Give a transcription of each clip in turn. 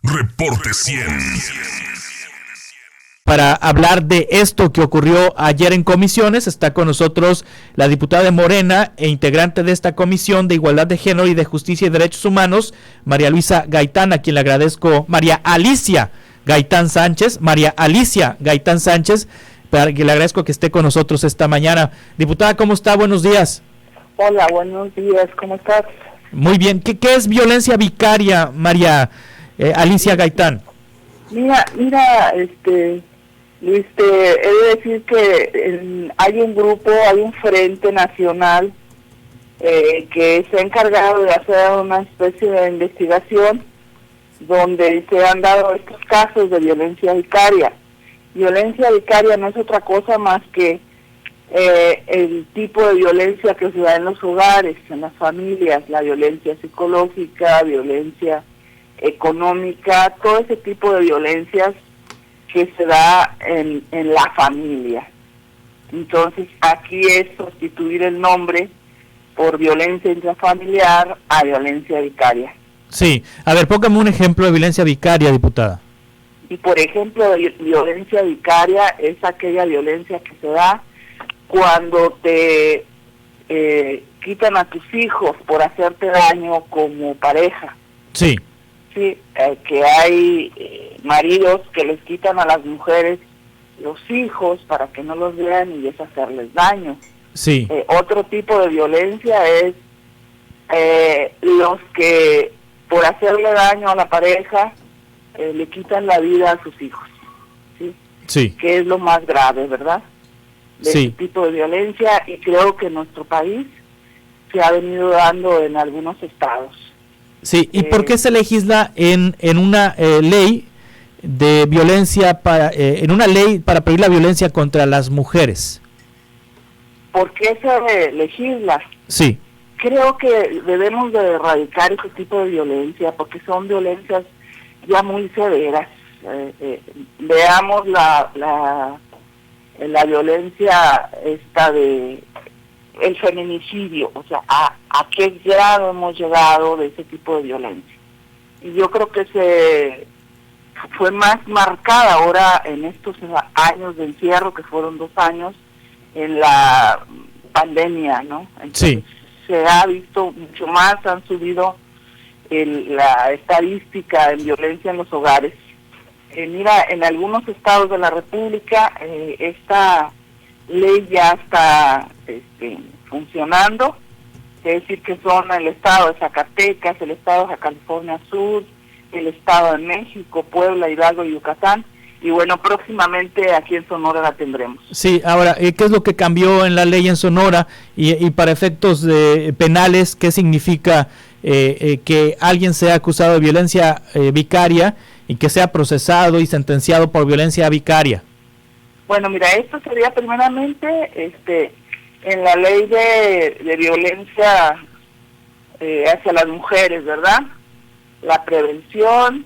Reporte 100. Para hablar de esto que ocurrió ayer en comisiones, está con nosotros la diputada de Morena e integrante de esta Comisión de Igualdad de Género y de Justicia y Derechos Humanos, María Alicia Gaitán, a quien le agradezco, María Alicia Gaitán Sánchez, para que le agradezco que esté con nosotros esta mañana. Diputada, ¿cómo está? Buenos días. Hola, buenos días, ¿cómo estás? Muy bien. ¿Qué es violencia vicaria, María Alicia Gaitán? Mira, Luis, he de decir que hay un grupo, hay un frente nacional que se ha encargado de hacer una especie de investigación donde se han dado estos casos de violencia vicaria. Violencia vicaria no es otra cosa más que el tipo de violencia que se da en los hogares, en las familias, la violencia psicológica, violencia económica, todo ese tipo de violencias que se da en la familia. Entonces aquí es sustituir el nombre por violencia intrafamiliar a violencia vicaria. Sí, a ver, póngame un ejemplo de violencia vicaria, diputada. Y por ejemplo, violencia vicaria es aquella violencia que se da cuando te quitan a tus hijos por hacerte daño como pareja. Sí. Sí, que hay maridos que les quitan a las mujeres los hijos para que no los vean y es hacerles daño. Sí. Otro tipo de violencia es los que por hacerle daño a la pareja le quitan la vida a sus hijos. Sí. Sí. Que es lo más grave, ¿verdad? De sí. Este tipo de violencia, y creo que en nuestro país se ha venido dando en algunos estados. Sí, ¿y por qué se legisla en una ley de violencia en una ley para prohibir la violencia contra las mujeres? ¿Por qué se legisla? Sí. Creo que debemos de erradicar ese tipo de violencia porque son violencias ya muy severas. Veamos la violencia esta de el feminicidio, o sea, a qué grado hemos llegado de ese tipo de violencia. Y yo creo que se fue más marcada ahora en estos años de encierro, que fueron 2 años, en la pandemia, ¿no? Entonces, Sí. Se ha visto mucho más, han subido la estadística en violencia en los hogares. Mira, en algunos estados de la República esta ley ya está funcionando, es decir, que son el estado de Zacatecas, el estado de Baja California Sur, el estado de México, Puebla, Hidalgo y Yucatán, y bueno, próximamente aquí en Sonora la tendremos. Sí, ahora, ¿qué es lo que cambió en la ley en Sonora y para efectos penales, qué significa que alguien sea acusado de violencia vicaria y que sea procesado y sentenciado por violencia vicaria? Bueno, mira, esto sería primeramente en la ley de violencia hacia las mujeres, ¿verdad? La prevención,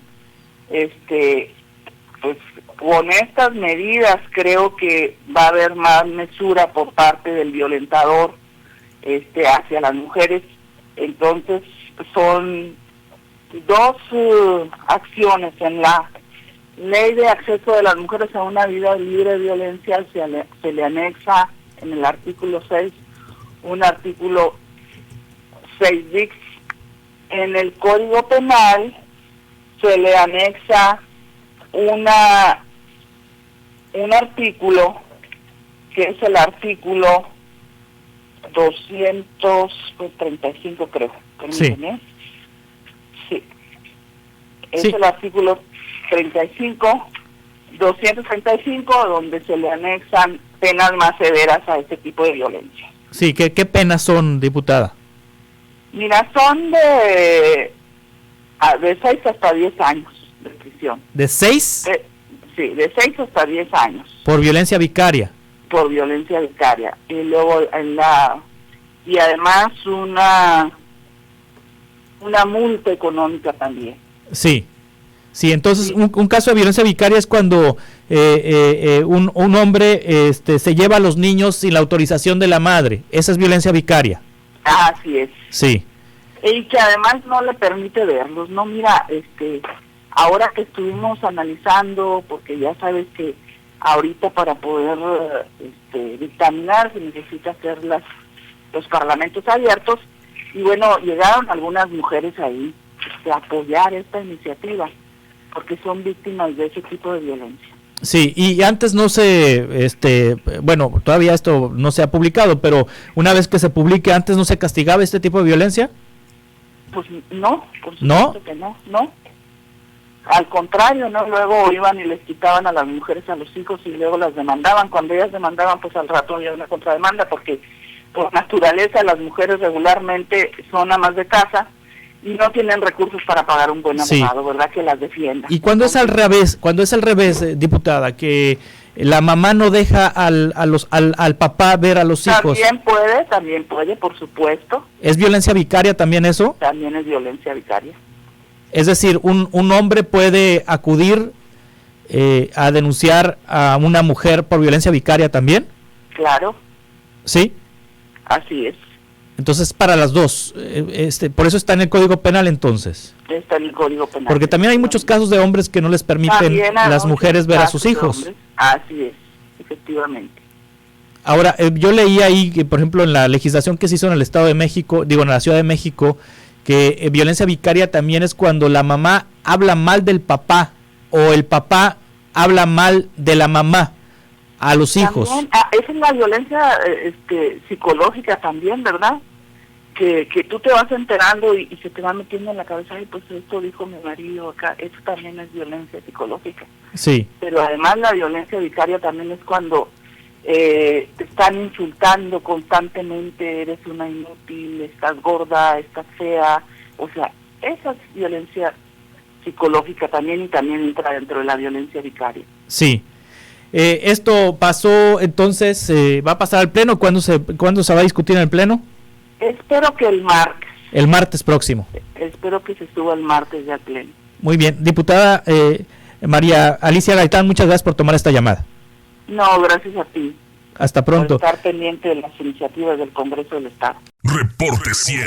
pues con estas medidas creo que va a haber más mesura por parte del violentador hacia las mujeres. Entonces son 2 acciones. En la ley de acceso de las mujeres a una vida libre de violencia se le anexa en el artículo 6 un artículo 6 bis. En el Código Penal se le anexa un artículo que es el artículo 235, creo. Sí. Sí. Es el artículo 235, donde se le anexan penas más severas a este tipo de violencia. Sí, ¿qué penas son, diputada? Mira, son de 6 hasta 10 años de prisión. ¿De 6? Sí, de 6 hasta 10 años. Por violencia vicaria. Por violencia vicaria. Y luego y además una multa económica también. Sí. Sí, entonces sí. Un caso de violencia vicaria es cuando un hombre se lleva a los niños sin la autorización de la madre. Esa es violencia vicaria. Así es. Sí. Y que además no le permite verlos, ¿no? Mira, Ahora que estuvimos analizando, porque ya sabes que ahorita para poder dictaminar se necesita hacer los parlamentos abiertos, y bueno, llegaron algunas mujeres ahí a apoyar esta iniciativa, porque son víctimas de ese tipo de violencia. Sí, y antes no se, bueno, todavía esto no se ha publicado, pero una vez que se publique, ¿antes no se castigaba este tipo de violencia? Pues no, por supuesto que no. Al contrario, ¿no? Luego iban y les quitaban a las mujeres a los hijos y luego las demandaban. Cuando ellas demandaban, pues al rato había una contrademanda, porque por naturaleza las mujeres regularmente son amas de casa y no tienen recursos para pagar un buen abogado, ¿verdad? Que las defienda. Y cuando es al revés, diputada, que la mamá no deja al papá ver a los hijos. También puede, por supuesto. ¿Es violencia vicaria también eso? También es violencia vicaria. Es decir, un hombre puede acudir a denunciar a una mujer por violencia vicaria también. Claro. ¿Sí? Así es. Entonces, para las dos, por eso está en el Código Penal entonces. Está en el Código Penal. Porque también hay muchos casos de hombres que no les permiten las mujeres ver a sus hijos. Así es, efectivamente. Ahora, yo leí ahí que, por ejemplo, en la legislación que se hizo en el Estado de México, en la Ciudad de México, que violencia vicaria también es cuando la mamá habla mal del papá o el papá habla mal de la mamá a los hijos. Esa es la violencia psicológica también, ¿verdad? Que tú te vas enterando y se te va metiendo en la cabeza, ay, pues esto dijo mi marido acá, eso también es violencia psicológica. Sí. Pero además la violencia vicaria también es cuando te están insultando constantemente, eres una inútil, estás gorda, estás fea, o sea, esa es violencia psicológica también, y también entra dentro de la violencia vicaria. Sí. Esto pasó, entonces, va a pasar al Pleno. ¿Cuándo se va a discutir en el Pleno? Espero que el martes. El martes próximo. Espero que se suba el martes ya al Pleno. Muy bien. Diputada María Alicia Gaitán, muchas gracias por tomar esta llamada. No, gracias a ti. Hasta pronto. Por estar pendiente de las iniciativas del Congreso del Estado. Reporte 100.